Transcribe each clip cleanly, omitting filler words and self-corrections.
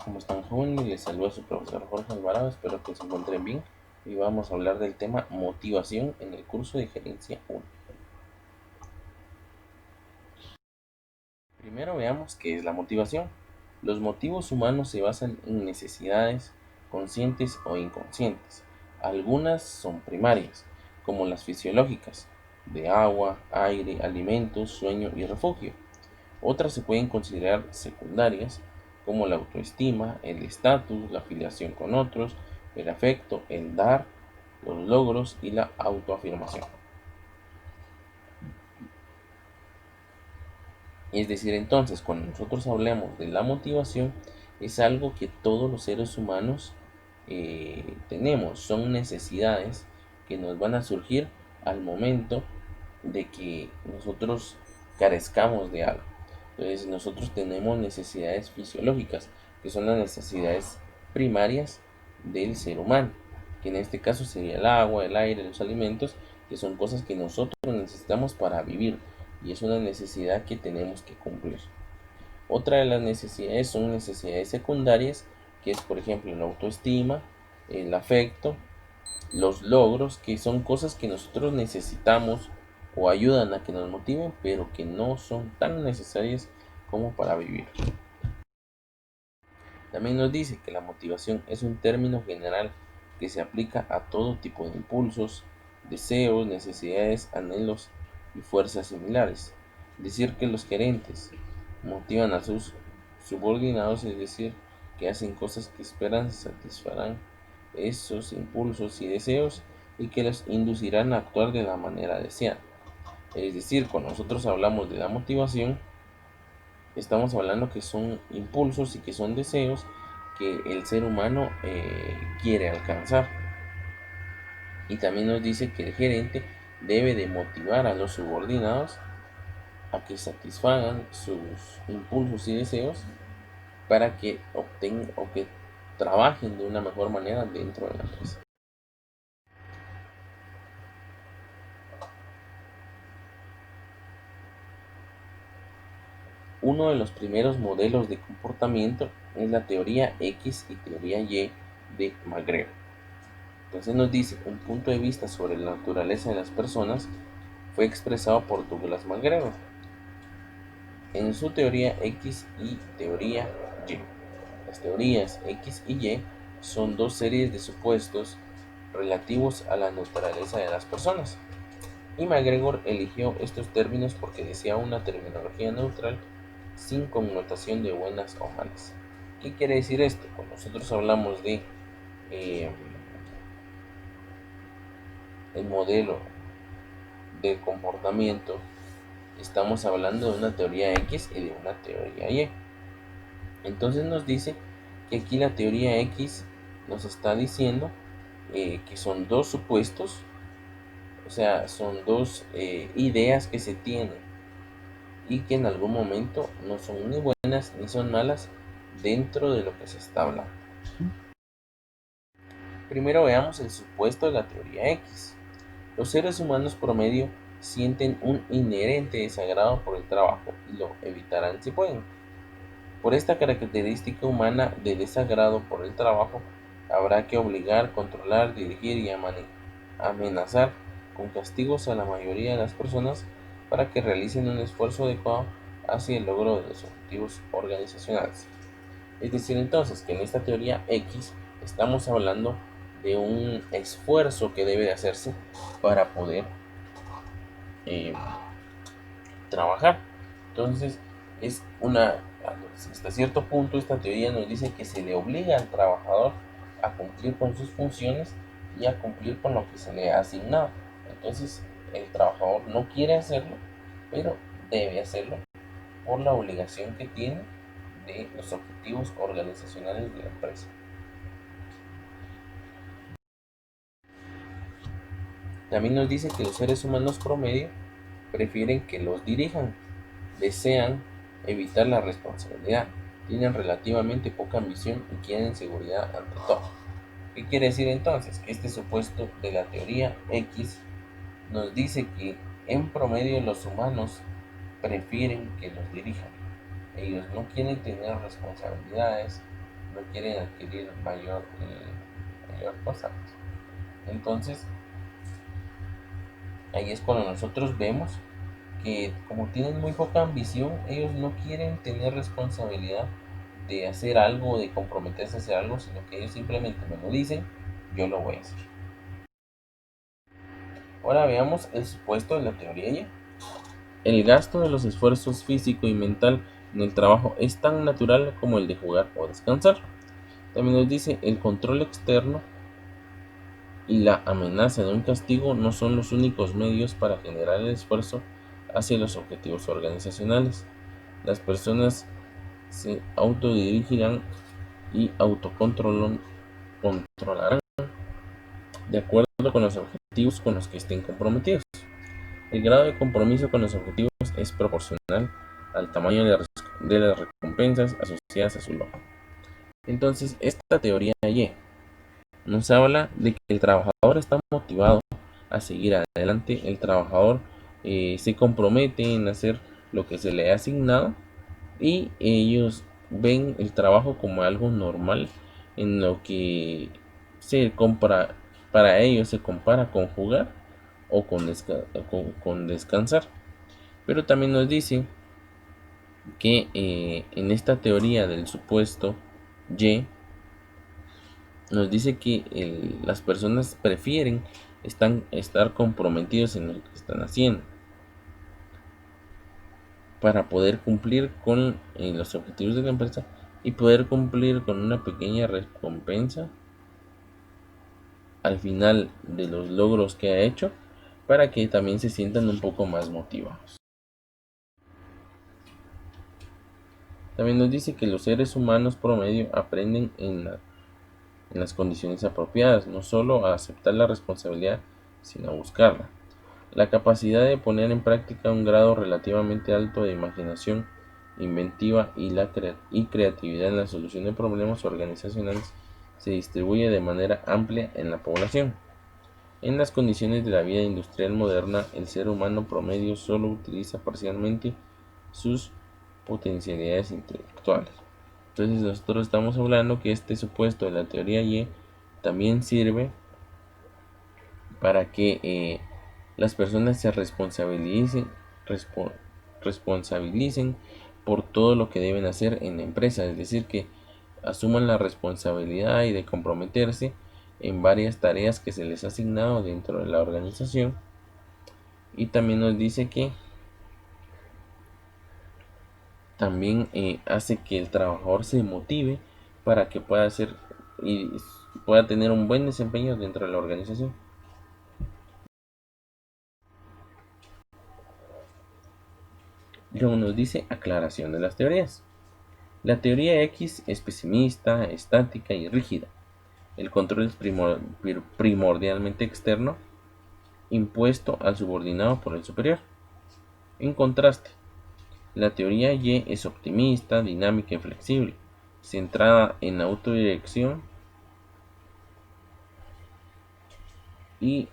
¿Cómo están, jóvenes? Les saluda su profesor Jorge Alvarado, espero que se encuentren bien. Y vamos a hablar del tema motivación en el curso de Gerencia 1. Primero veamos qué es la motivación. Los motivos humanos se basan en necesidades conscientes o inconscientes. Algunas son primarias, como las fisiológicas, de agua, aire, alimentos, sueño y refugio. Otras se pueden considerar secundarias, como la autoestima, el estatus, la afiliación con otros, el afecto, el dar, los logros y la autoafirmación. Es decir, entonces, cuando nosotros hablamos de la motivación, es algo que todos los seres humanos tenemos, son necesidades que nos van a surgir al momento de que nosotros carezcamos de algo. Entonces nosotros tenemos necesidades fisiológicas, que son las necesidades primarias del ser humano, que en este caso sería el agua, el aire, los alimentos, que son cosas que nosotros necesitamos para vivir y es una necesidad que tenemos que cumplir. Otra de las necesidades son necesidades secundarias, que es por ejemplo la autoestima, el afecto, los logros, que son cosas que nosotros necesitamos o ayudan a que nos motiven, pero que no son tan necesarias como para vivir. También nos dice que la motivación es un término general que se aplica a todo tipo de impulsos, deseos, necesidades, anhelos y fuerzas similares. Decir que los gerentes motivan a sus subordinados, es decir, que hacen cosas que esperan satisfarán esos impulsos y deseos y que los inducirán a actuar de la manera deseada. Es decir, cuando nosotros hablamos de la motivación, estamos hablando que son impulsos y que son deseos que el ser humano quiere alcanzar. Y también nos dice que el gerente debe de motivar a los subordinados a que satisfagan sus impulsos y deseos para que obtengan o que trabajen de una mejor manera dentro de la empresa. Uno de los primeros modelos de comportamiento es la teoría X y teoría Y de McGregor. Entonces nos dice, un punto de vista sobre la naturaleza de las personas fue expresado por Douglas McGregor en su teoría X y teoría Y. Las teorías X y Y son dos series de supuestos relativos a la naturaleza de las personas. Y McGregor eligió estos términos porque deseaba una terminología neutral sin connotación de buenas o malas. ¿Qué quiere decir esto? Cuando nosotros hablamos de eh, el modelo de comportamiento, estamos hablando de una teoría X y de una teoría Y. Entonces nos dice que aquí la teoría X nos está diciendo que son dos supuestos, o sea, son dos ideas que se tienen y que en algún momento no son ni buenas ni son malas dentro de lo que se está hablando. Primero veamos el supuesto de la teoría X. Los seres humanos promedio sienten un inherente desagrado por el trabajo y lo evitarán si pueden. Por esta característica humana de desagrado por el trabajo, habrá que obligar, controlar, dirigir y amenazar con castigos a la mayoría de las personas para que realicen un esfuerzo adecuado hacia el logro de los objetivos organizacionales. Es decir, entonces, que en esta teoría X estamos hablando de un esfuerzo que debe de hacerse para poder eh, trabajar. Entonces, es una, hasta cierto punto esta teoría nos dice que se le obliga al trabajador a cumplir con sus funciones y a cumplir con lo que se le ha asignado. Entonces, el trabajador no quiere hacerlo, pero debe hacerlo por la obligación que tiene de los objetivos organizacionales de la empresa. También nos dice que los seres humanos promedio prefieren que los dirijan, desean evitar la responsabilidad, tienen relativamente poca ambición y quieren seguridad ante todo. ¿Qué quiere decir entonces? Que este supuesto de la teoría X nos dice que en promedio los humanos prefieren que los dirijan. Ellos no quieren tener responsabilidades, no quieren adquirir mayor cosa. Entonces, ahí es cuando nosotros vemos que como tienen muy poca ambición, ellos no quieren tener responsabilidad de hacer algo, de comprometerse a hacer algo, sino que ellos simplemente me lo dicen, yo lo voy a hacer. Ahora veamos el supuesto de la teoría Y. El gasto de los esfuerzos físico y mental en el trabajo es tan natural como el de jugar o descansar. También nos dice el control externo y la amenaza de un castigo no son los únicos medios para generar el esfuerzo hacia los objetivos organizacionales. Las personas se autodirigirán y autocontrolarán de acuerdo con los objetivos con los que estén comprometidos. El grado de compromiso con los objetivos es proporcional al tamaño de las recompensas asociadas a su logro. Entonces, esta teoría Y nos habla de que el trabajador está motivado a seguir adelante, el trabajador se compromete en hacer lo que se le ha asignado y ellos ven el trabajo como algo normal en lo que se compra, para ellos se compara con jugar o con descansar. Pero también nos dice que en esta teoría del supuesto Y nos dice que las personas prefieren estar comprometidos en lo que están haciendo para poder cumplir con los objetivos de la empresa y poder cumplir con una pequeña recompensa al final de los logros que ha hecho, para que también se sientan un poco más motivados. También nos dice que los seres humanos promedio aprenden en las condiciones apropiadas, no solo a aceptar la responsabilidad, sino a buscarla. La capacidad de poner en práctica un grado relativamente alto de imaginación, inventiva y creatividad en la solución de problemas organizacionales se distribuye de manera amplia en la población. En las condiciones de la vida industrial moderna, el ser humano promedio solo utiliza parcialmente sus potencialidades intelectuales. Entonces nosotros estamos hablando que este supuesto de la teoría Y también sirve para que las personas se responsabilicen por todo lo que deben hacer en la empresa, es decir, que asuman la responsabilidad y de comprometerse en varias tareas que se les ha asignado dentro de la organización. Y también nos dice que también hace que el trabajador se motive para que pueda hacer y pueda tener un buen desempeño dentro de la organización. Luego nos dice aclaración de las teorías. La teoría X es pesimista, estática y rígida. El control es primordialmente externo, impuesto al subordinado por el superior. En contraste, la teoría Y es optimista, dinámica y flexible, centrada en autodirección y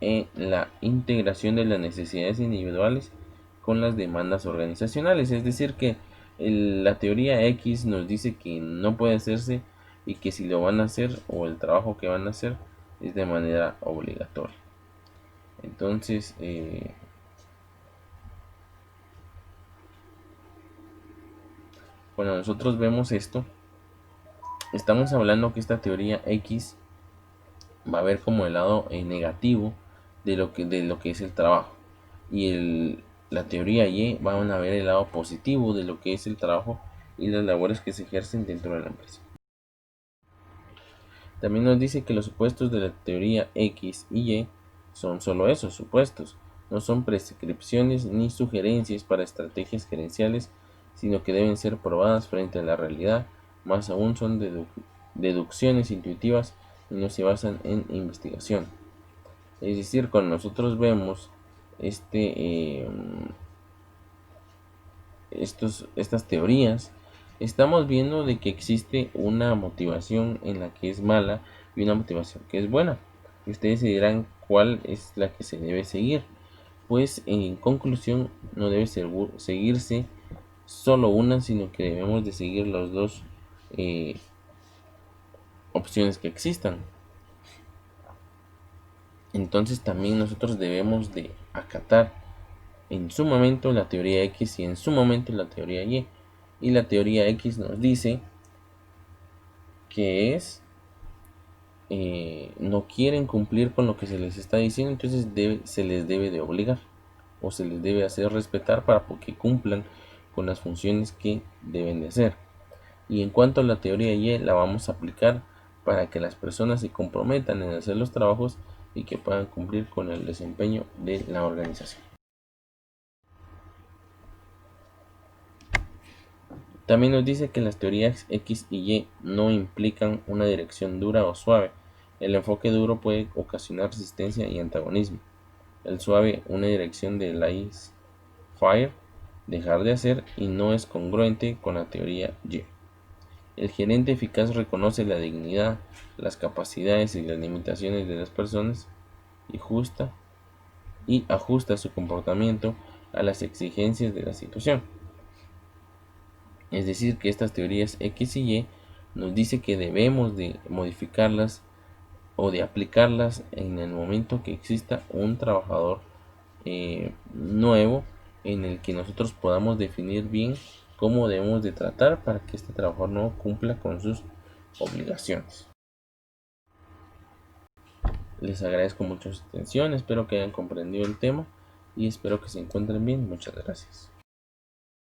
en la integración de las necesidades individuales con las demandas organizacionales. Es decir, que la teoría X nos dice que no puede hacerse y que si lo van a hacer o el trabajo que van a hacer es de manera obligatoria. Entonces, cuando nosotros vemos esto, estamos hablando que esta teoría X va a ver como el lado negativo de lo que es el trabajo, y la teoría Y van a ver el lado positivo de lo que es el trabajo y las labores que se ejercen dentro de la empresa. También nos dice que los supuestos de la teoría X y Y son solo esos supuestos, no son prescripciones ni sugerencias para estrategias gerenciales, sino que deben ser probadas frente a la realidad, más aún son deducciones intuitivas y no se basan en investigación. Es decir, cuando nosotros vemos estas teorías, estamos viendo de que existe una motivación en la que es mala y una motivación que es buena. Y ustedes se dirán cuál es la que se debe seguir. Pues en conclusión, no debe seguirse solo una, sino que debemos de seguir los dos opciones que existan. Entonces también nosotros debemos de acatar en su momento la teoría X y en su momento la teoría Y. Y la teoría X nos dice que no quieren cumplir con lo que se les está diciendo, entonces se les debe de obligar o se les debe hacer respetar para que cumplan con las funciones que deben de hacer. Y en cuanto a la teoría Y, la vamos a aplicar para que las personas se comprometan en hacer los trabajos y que puedan cumplir con el desempeño de la organización. También nos dice que las teorías X y Y no implican una dirección dura o suave. El enfoque duro puede ocasionar resistencia y antagonismo. El suave, una dirección de laissez-faire, dejar de hacer, y no es congruente con la teoría Y. El gerente eficaz reconoce la dignidad, las capacidades y las limitaciones de las personas y ajusta su comportamiento a las exigencias de la situación. Es decir, que estas teorías X y Y nos dice que debemos de modificarlas o de aplicarlas en el momento que exista un trabajador nuevo, en el que nosotros podamos definir bien cómo debemos de tratar para que este trabajador nuevo cumpla con sus obligaciones. Les agradezco mucho su atención, espero que hayan comprendido el tema y espero que se encuentren bien. Muchas gracias.